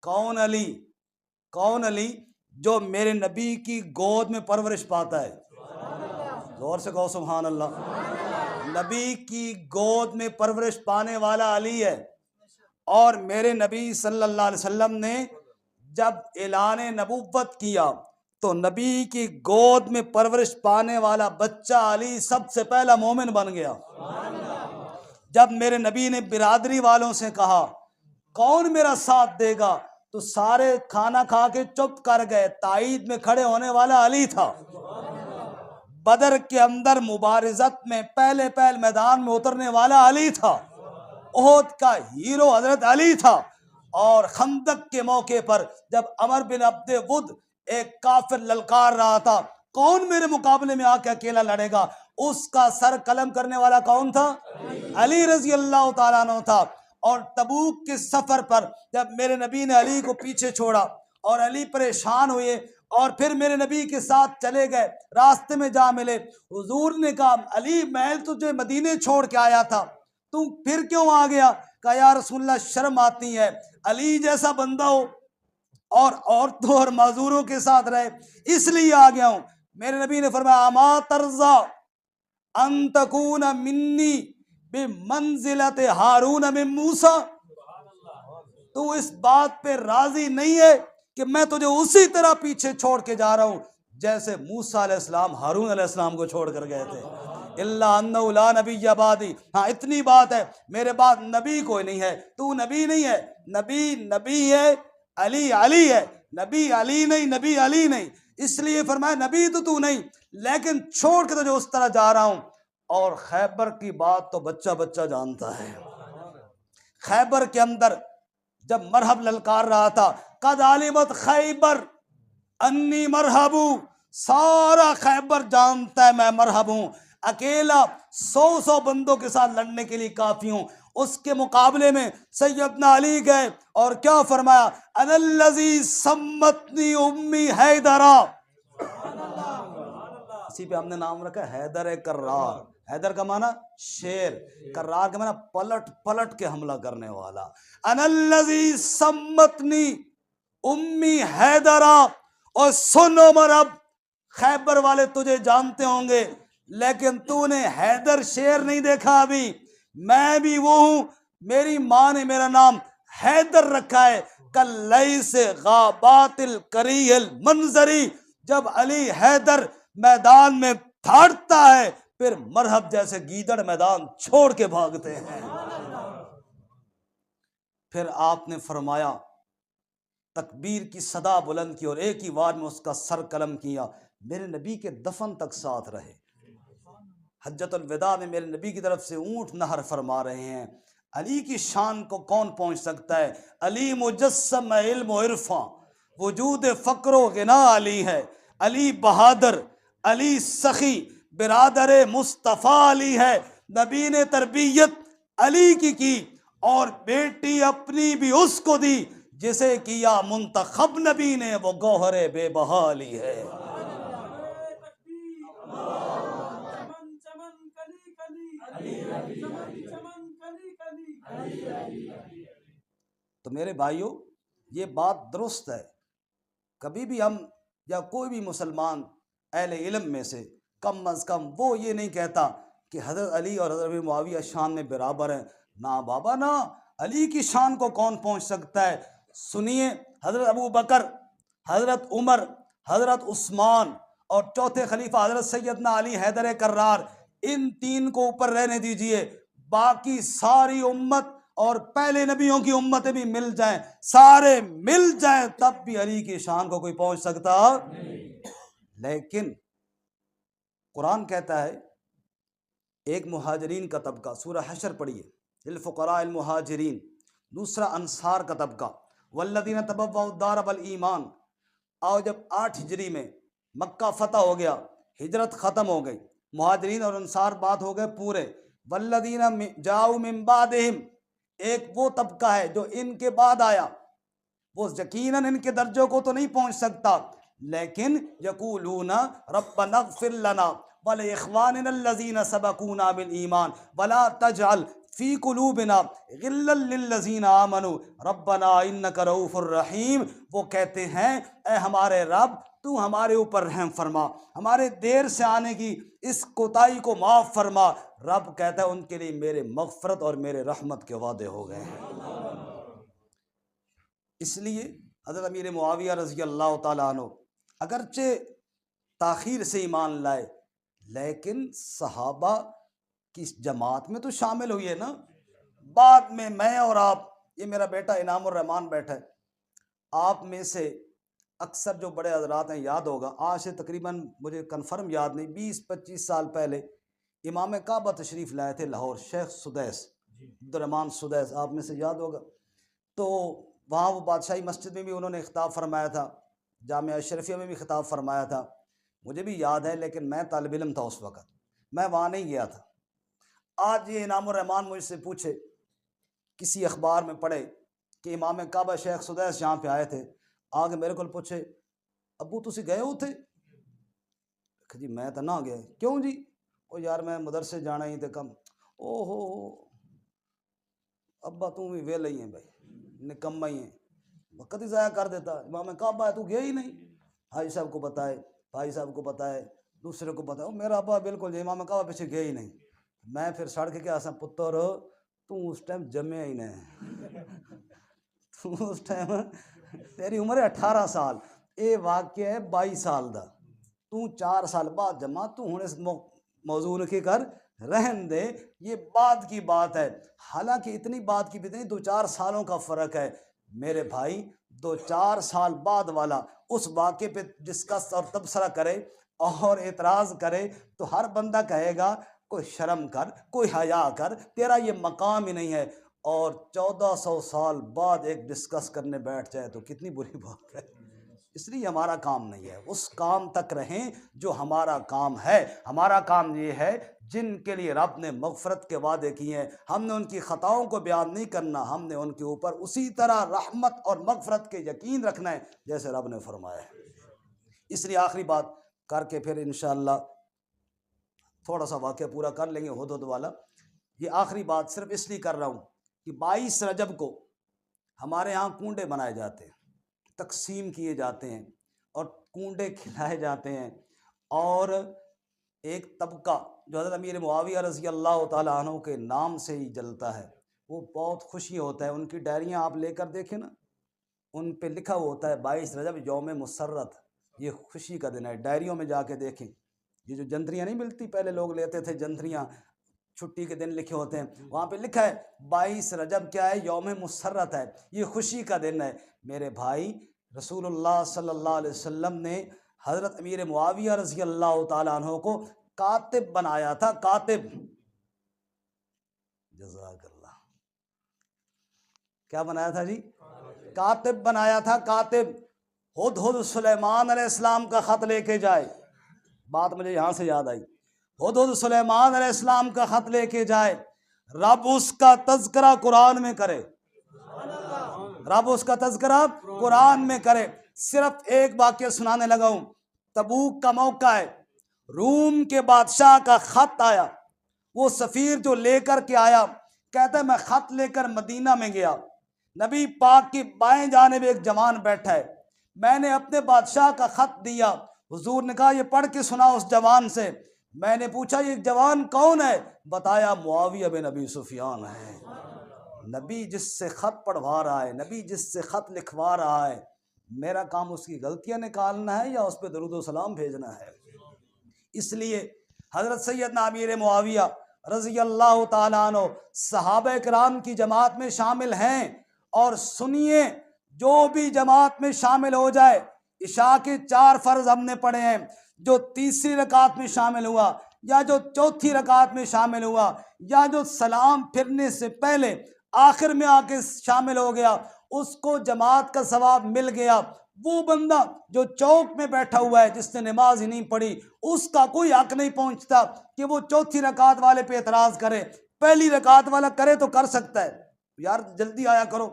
कौन अली? कौन अली? जो मेरे नबी की गोद में परवरिश पाता है। जोर से कहो सुभान अल्लाह। नबी की गोद में परवरिश पाने वाला अली है। और मेरे नबी सल्लल्लाहु अलैहि वसल्लम ने जब ऐलान नबुव्वत किया तो नबी की गोद में परवरिश पाने वाला बच्चा अली सबसे पहला मोमिन बन गया। जब मेरे नबी ने बिरादरी वालों से कहा कौन मेरा साथ देगा, तो सारे खाना खा के चुप कर गए। ताईद में खड़े होने वाला अली था। बदर के अंदर मुबारिजत में पहले मैदान में उतरने वाला अली था। ओहद का हीरो हजरत अली था। और खंदक के मौके पर जब अमर बिन अब्दे वुद एक काफिर ललकार रहा था, कौन मेरे मुकाबले में आके अकेला लड़ेगा, उसका सर कलम करने वाला कौन था? अली रजी अल्लाह तआला अन्हु था। और तबूक के सफर पर जब मेरे नबी ने अली को पीछे छोड़ा और अली परेशान हुए और फिर मेरे नबी के साथ चले गए, रास्ते में जा मिले, हुजूर ने कहा अली मैं तुझे मदीने छोड़ के आया था, तू फिर क्यों आ गया? कहा या रसूलल्लाह शर्म आती है, अली जैसा बंदा हो और औरतों और माजूरों के साथ रहे, इसलिए आ गया हूं। मेरे नबी ने फरमाया अमा तरजा अन तकून मिन्नी बिमंजिलत हारून मिन मूसा, तू इस बात पे राजी नहीं है कि मैं तुझे उसी तरह पीछे छोड़ के जा रहा हूं जैसे मूसा अलैहिस्सलाम हारून अलैहिस्सलाम को छोड़ कर गए थे। इल्ला अन्नहु ला नबिय्य बादी, हाँ इतनी बात है मेरे बाद नबी कोई नहीं है। तू नबी नहीं है, नबी नबी है, अली अली है, नबी अली नहीं, नबी अली नहीं। इसलिए फरमाया नबी तो तू नहीं, लेकिन छोड़ के तुझे उस तरह जा रहा हूं। और खैबर की बात तो बच्चा बच्चा जानता है। खैबर के अंदर जब मरहब ललकार रहा था, कद आलिमत खैबर अन्नी मरहबू, सारा खैबर जानता है मैं मरहब हूं। अकेला 100 बंदों के साथ लड़ने के लिए काफी हूं। उसके मुकाबले में सैयदना अली गए और क्या फरमाया, अनल्लज़ी सम्मतनी उम्मी हैदरा, इसी पे हमने नाम रखा हैदर कर्रार। हैदर का माना शेर, कर्रार का माना पलट पलट के हमला करने वाला। अनल्लज़ी सम्मतनी उम्मी हैदरा, और सुन उमर, अब खैबर वाले तुझे जानते होंगे लेकिन तूने हैदर शेर नहीं देखा अभी। मैं भी वो हूं, मेरी मां ने मेरा नाम हैदर रखा है। कल्लई से गाबातिल करीहल मंजरी, जब अली हैदर मैदान में थाड़ता है फिर मरहब जैसे गीदड़ मैदान छोड़ के भागते हैं। फिर आपने फरमाया तकबीर की सदा बुलंद की और एक ही वार में उसका सर कलम किया। मेरे नबी के दफन तक साथ रहे। हज्जतुल विदा में मेरे नबी की तरफ से ऊंट नहर फरमा रहे हैं। अली की शान को कौन पहुंच सकता है? अली मुजस्सम इल्म व इरफा, वजूद फ़क्र व गिना अली है। अली बहादुर, अली सखी, बिरादर मुस्तफ़ा अली है। नबी ने तरबियत अली की और बेटी अपनी भी उसको दी जिसे किया मुंतखब नबी ने, वो गौहरे बेबहा अली है। तो मेरे भाइयों ये बात दुरुस्त है। कभी भी हम या कोई भी मुसलमान अहले इल्म में से कम अज़ कम वो ये नहीं कहता कि हज़रत अली और हज़रत मुआविया शान में बराबर हैं। ना बाबा ना, अली की शान को कौन पहुंच सकता है? सुनिए, हज़रत अबू बकर, हज़रत उमर, हज़रत उस्मान और चौथे खलीफा हज़रत सैयदना अली हैदर कर्रार, इन तीन को ऊपर रहने दीजिए। बाकी सारी उम्मत और पहले नबियों की उम्मतें भी मिल जाएं, सारे मिल जाएं, तब भी अली की शान को कोई पहुंच सकता नहीं। लेकिन कुरान कहता है एक मुहाजिरीन का तबका, सूरह हशर पढ़िए, लिल फुक़राइल मुहाजिरीन। दूसरा अंसार का तबका, वल्लज़ीना तबव्वउ दार वल ईमान। और जब 8 हिजरी में मक्का फतह हो गया, हिजरत ख़त्म हो गई, मुहाजिरीन और अंसार बात हो गए पूरे। वल्लज़ीना जाऊ मिन बादिहिम, एक वो तबका है जो इनके बाद आया, वो यकीनन इनके दर्जों को तो नहीं पहुंच सकता, लेकिन यक़ूलूना रब्बना इग़फ़िर लना व लिइख़वानिना अल्लज़ीना सबक़ूना बिल ईमान वला तजअल फ़ी कुलूबिना गिल्लल लिल्लज़ीना आमनू रब्बना इन्नका रऊफ़ुर रहीम। वो कहते हैं ए हमारे रब तू हमारे ऊपर रहम फरमा, हमारे देर से आने की इस कोताही को माफ़ फरमा। रब कहता है उनके लिए मेरे मग़फ़रत और मेरे रहमत के वादे हो गए हैं। इसलिए हज़रत अमीर मुआविया रज़ी अल्लाह ताला अन्हु अगरचे ताख़ीर से ईमान लाए, लेकिन सहाबा की जमात में तो शामिल हुई है ना। बाद में मैं और आप, ये मेरा बेटा इनामुर रहमान बैठा है, आप में से अक्सर जो बड़े हज़रात हैं याद होगा, आज से तकरीबन मुझे कन्फर्म याद नहीं 20-25 साल पहले इमाम काबा तशरीफ़ लाए थे Lahore, Sheikh Sudais Abdurrahman Sudais, आप में से याद होगा। तो वहाँ वो बादशाही मस्जिद में भी उन्होंने खिताब फरमाया था, जामिया अशरफिया में भी खिताब फरमाया था, मुझे भी याद है, लेकिन मैं तालिब इल्म था उस वक़्त, मैं वहाँ नहीं गया था। आज ये इनामुर रहमान मुझसे पूछे, किसी अखबार में पढ़े कि इमाम काबा शेख सुदैस यहाँ पे आए थे, आगे मेरे को पूछे अबू तुसी गए हो थे? जी मैं तो ना गया। क्यों जी? ओ यार मैं मदरसे जाना ही थे कम। ओहो अब्बा तू भी वेला ही है भाई, निकम्मा ही है, वक़्त ही ज़ाया कर देता। इमाम काबा है तू गया ही नहीं, भाई साहब को बताए, भाई साहब को बताए, दूसरे को बताओ, मेरा अब्बा बिल्कुल इमाम काबा पीछे गया ही नहीं। मैं फिर सड़ के क्या पुत्र तू उस टाइम जमे ही नहीं तू उस टाइम तेरी उम्र है 18 साल, ये वाक्य है 22 साल दा, तू 4 साल बाद जमा, तू हूँ इस मौजूद के कर रहन दे, ये बात की बात है। हालांकि इतनी बात की भी नहीं, 2-4 सालों का फ़र्क है मेरे भाई। 2-4 साल बाद वाला उस वाक़े पे डिस्कस और तबसरा करे और एतराज़ करे तो हर बंदा कहेगा कोई शर्म कर, कोई हया कर, तेरा ये मकाम ही नहीं है। और 1400 साल बाद एक डिस्कस करने बैठ जाए तो कितनी बुरी बात है। इसलिए हमारा काम नहीं है, उस काम तक रहें जो हमारा काम है। हमारा काम ये है जिनके लिए रब ने मग़फ़रत के वादे किए हैं, हमने उनकी ख़ताओं को बयान नहीं करना, हमने उनके ऊपर उसी तरह रहमत और मग़फ़रत के यकीन रखना है जैसे रब ने फरमाया है। इसलिए आखिरी बात करके फिर इंशाअल्लाह थोड़ा सा वाक़या पूरा कर लेंगे हुदहुद वाला। ये आखिरी बात सिर्फ इसलिए कर रहा हूँ कि 22 रजब को हमारे यहाँ कूंडे बनाए जाते हैं, तकसीम किए जाते हैं और कूंडे खिलाए जाते हैं। और एक तबका जो हज़रत अमीर मुआविया रज़ी अल्लाह ताला अन्हु के नाम से ही जलता है, वो बहुत खुशी होता है। उनकी डायरियाँ आप लेकर देखें ना, उन पे लिखा हुआ होता है 22 रजब यौम मुसर्रत, ये खुशी का दिन है। डायरियों में जाके देखें, ये जो जंतरियाँ नहीं मिलती, पहले लोग लेते थे जंतरियाँ, छुट्टी के दिन लिखे होते हैं, वहाँ पे लिखा है 22 रजब क्या है, यौम मुसर्रत है, ये खुशी का दिन है। मेरे भाई रसूलुल्लाह सल्लल्लाहु अलैहि वसल्लम ने हज़रत अमीर मुआविया रज़ी अल्लाह ताला अन्हु को कातिब बनाया था, कातिब, जज़ाकल्लाह, क्या बनाया था जी? कातिब बनाया था, कातिब। हुदहुद सुलेमान अलैहिस्सलाम का ख़त लेके जाए, बात मुझे यहाँ से याद आई, हुदहुद सुलेमान अलैहिस्सलाम का ख़त लेके जाए, रब उसका तज़किरा कुरान में करे, रब उसका तज़किरा कुरान में करे। सिर्फ एक वाक़या सुनाने लगा हूँ, तबूक का मौका है, रूम के बादशाह का ख़त आया, वो सफ़ीर जो लेकर के आया कहता है मैं ख़त लेकर मदीना में गया, नबी पाक की बाएं जानिब एक जवान बैठा है, मैंने अपने बादशाह का ख़त दिया, हुजूर ने कहा ये पढ़ के सुना उस जवान से। मैंने पूछा ये जवान कौन है? बताया मुआविया बिन अबी सुफियान है। नबी जिससे ख़त पढ़वा रहा है, नबी जिससे ख़त लिखवा रहा है, मेरा काम उसकी गलतियां निकालना है या उस पर दरूद व सलाम भेजना है? इसलिए हज़रत सैयदना अमीर मुआविया रज़ी अल्लाह ताला अन्हु सहाबा किराम की जमात में शामिल हैं। और सुनिए, जो भी जमात में शामिल हो जाए, इशा के 4 फ़र्ज हमने पढ़े हैं, जो तीसरी रकात में शामिल हुआ या जो चौथी रकात में शामिल हुआ या जो सलाम फिरने से पहले आखिर में आके शामिल हो गया, उसको जमात का सवाब मिल गया। वो बंदा जो चौक में बैठा हुआ है जिसने नमाज ही नहीं पढ़ी, उसका कोई हक नहीं पहुंचता कि वो चौथी रकात वाले पे एतराज़ करे। पहली रकात वाला करे तो कर सकता है, यार जल्दी आया करो,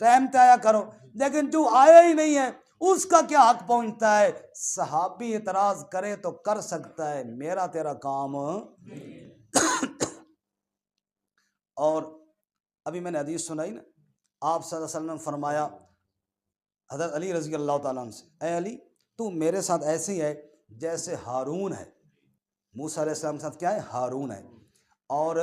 टाइम पे आया करो, लेकिन जो आया ही नहीं है उसका क्या हक पहुंचता है? सहाबी एतराज़ करे तो कर सकता है, मेरा तेरा काम और अभी मैंने हदीस सुनाई ना, आप सल्लल्लाहु अलैहि वसल्लम ने फरमाया हज़रत अली रज़ी अल्लाह ताला अन्हु से, ए अली तू मेरे साथ ऐसे ही है जैसे हारून है। मूसा अलैहिस्सलाम के साथ क्या है? हारून है। और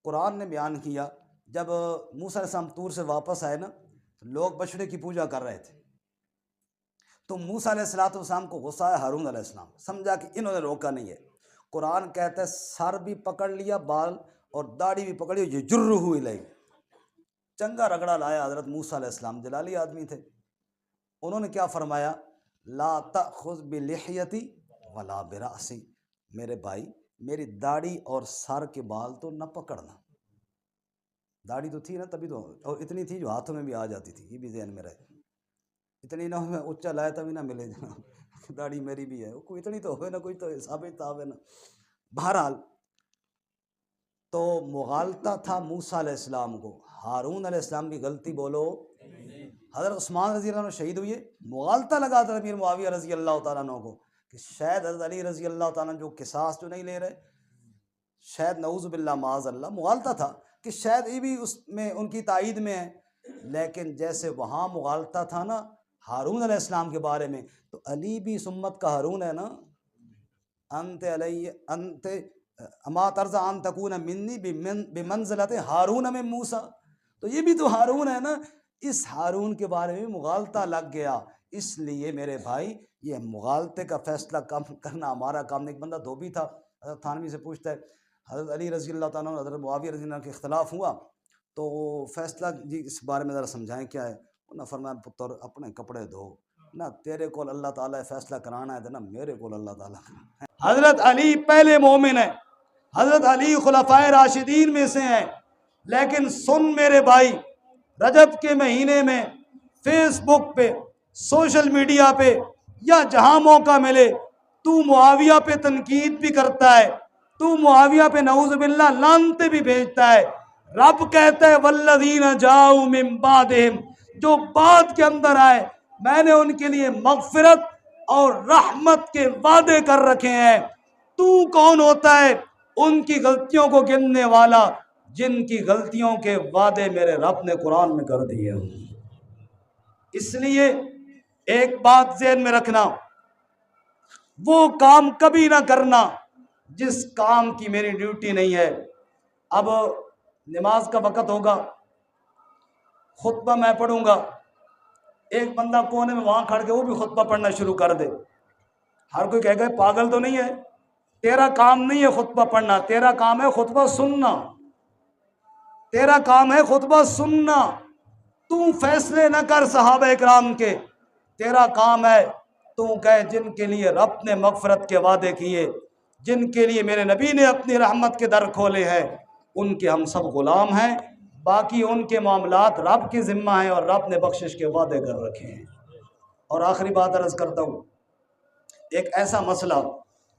कुरान ने बयान किया जब मूसा अलैहिस्सलाम तूर से वापस आए ना, तो लोग बछड़े की पूजा कर रहे थे, तो मूसा अलैहिस्सलाम को गुस्सा आया हारून अलैहिस्सलाम, समझा कि इन्होंने रोका नहीं है। कुरान कहता है सर भी पकड़ लिया, बाल और दाढ़ी भी पकड़ी, ये जुर्र हुई लगी, चंगा रगड़ा लाया हज़रत मूसा अलैहिस्सलाम, जलाली आदमी थे। उन्होंने क्या फरमाया? ला तख़ुज़ बिलिह्यती वला बिरासी, मेरे भाई मेरी दाढ़ी और सर के बाल तो न पकड़ना। दाढ़ी तो थी ना तभी तो, और इतनी थी जो हाथों में भी आ जाती थी, ये भी ज़हन में रहे। इतनी ना हो मैं उच्चा लाया तभी ना मिले दाढ़ी मेरी भी है, कोई इतनी तो हो ना, कोई तो हिसाब किताब है ना। बहरहाल तो मुगालता था मूसा अलैहिस्सलाम को, हारून अलैहिस्सलाम की गलती बोलो। हज़रत उस्मान रज़ी अल्लाह अन्हु शहीद हुए, मुगालता लगा था अमीर मुआविया रज़ी अल्लाह तआला अन्हु को कि शायद हज़रत अली रज़ी अल्लाह तआला जो किसास जो नहीं ले रहे, शायद नऊज़ु बिल्लाह माज़अल्लाह, मुगालता था कि शायद ये भी उसमें उनकी ताईद में है। लेकिन जैसे वहाँ मुगालता था ना हारून अलैहिस्सलाम के बारे में, तो अली भी इस उम्मत का हारून है ना। अंत अलैहि अंत अमा तर्ज़ा अन तकून मिन्नी बिमंज़िलति हारून में मूसा, तो ये भी तो हारून है ना। इस हारून के बारे में मुगालता लग गया। इसलिए मेरे भाई ये मुगालते का फैसला कम करना हमारा काम नहीं। एक बंदा धोबी था, हज़रत थानवी से पूछता है हज़रत अली रज़ी अल्लाह तआला अन्हु हज़रत मुआविया रज़ी अल्लाह के इख्तिलाफ़ हुआ तो फैसला जी इस बारे में ज़रा समझाएं क्या है। उन्होंने फरमाया पुत्र अपने कपड़े धो ना, तेरे को अल्लाह ताला फैसला कराना है तो ना मेरे को अल्लाह ताला। हज़रत अली पहले मोमिन है, हज़रत अली खुलफ़ाए राशिदीन में से हैं। लेकिन सुन मेरे भाई, रजब के महीने में फेसबुक पे, सोशल मीडिया पे या जहां मौका मिले तू मुआविया पे तनकीद भी करता है, तू मुआविया पे नऊज़ बिल्लाह लानते भी भेजता है। रब कहता है वल्लज़ीना जाऊ मिन बादिहिम, जो बाद के अंदर आए मैंने उनके लिए मग़फ़िरत और रहमत के वादे कर रखे हैं। तू कौन होता है उनकी गलतियों को गिनने वाला, जिनकी गलतियों के वादे मेरे रब ने कुरान में कर दिए। इसलिए एक बात ज़हन में रखना, वो काम कभी ना करना जिस काम की मेरी ड्यूटी नहीं है। अब नमाज का वक़्त होगा, खुतबा मैं पढ़ूंगा, एक बंदा कोने में वहां खड़ के वो भी खुतबा पढ़ना शुरू कर दे। हर कोई कहेगा पागल तो नहीं है, तेरा काम नहीं है खुतबा पढ़ना, तेरा काम है खुतबा सुनना, तेरा काम है खुतबा सुनना। तू फैसले न कर सहाबा इकराम के, तेरा काम है तू कहे जिनके लिए रब ने मग़फ़िरत के वादे किए, जिनके लिए मेरे नबी ने अपनी रहमत के दर खोले हैं, उनके हम सब गुलाम हैं। बाकी उनके मामलात रब के ज़िम्मा हैं और रब ने बख्शिश के वादे कर रखे हैं। और आखिरी बात अर्ज़ करता हूँ, एक ऐसा मसला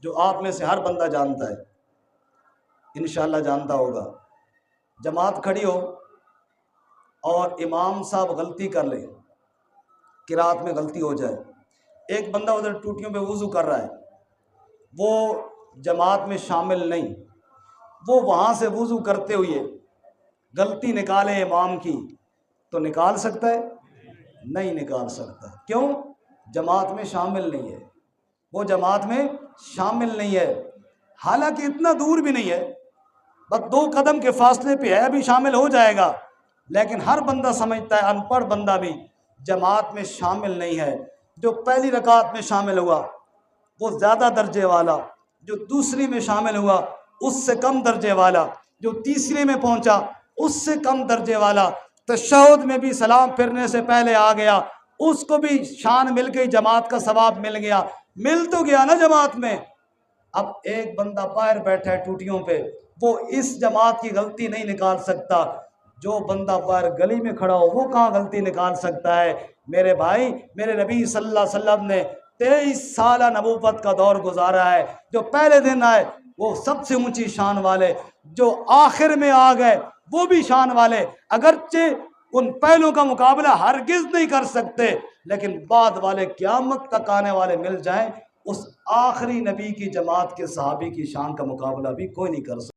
जो आप में से हर बंदा जानता है, इंशाअल्लाह जानता होगा। जमात खड़ी हो और इमाम साहब गलती कर ले, किरात में गलती हो जाए, एक बंदा उधर टूटियों पे वुज़ू कर रहा है, वो जमात में शामिल नहीं, वो वहाँ से वुज़ू करते हुए गलती निकाले इमाम की, तो निकाल सकता है? नहीं निकाल सकता। क्यों? जमात में शामिल नहीं है, वो जमात में शामिल नहीं है। हालांकि इतना दूर भी नहीं है, बस 2 कदम के फासले पे है, अभी शामिल हो जाएगा। लेकिन हर बंदा समझता है, अनपढ़ बंदा भी जमात में शामिल नहीं है। जो पहली रकात में शामिल हुआ वो ज़्यादा दर्जे वाला, जो दूसरी में शामिल हुआ उससे कम दर्जे वाला, जो तीसरे में पहुंचा उससे कम दर्जे वाला, तशहुद में भी सलाम फिरने से पहले आ गया, उसको भी शान मिल गई, जमात का सवाब मिल गया। मिल तो गया ना जमात में। अब एक बंदा बाहर बैठा है टूटियों पे, वो इस जमात की गलती नहीं निकाल सकता। जो बंदा बाहर गली में खड़ा हो वो कहाँ गलती निकाल सकता है? मेरे भाई, मेरे नबी सल्लल्लाहु अलैहि वसल्लम ने 23 साल नबूवत का दौर गुजारा है। जो पहले दिन आए वो सबसे ऊंची शान वाले, जो आखिर में आ गए वो भी शान वाले। अगरचे उन पहलों का मुकाबला हरगिज नहीं कर सकते, लेकिन बाद वाले क़यामत तक आने वाले मिल जाएं, उस आखिरी नबी की जमात के सहाबी की शान का मुकाबला भी कोई नहीं कर सकता।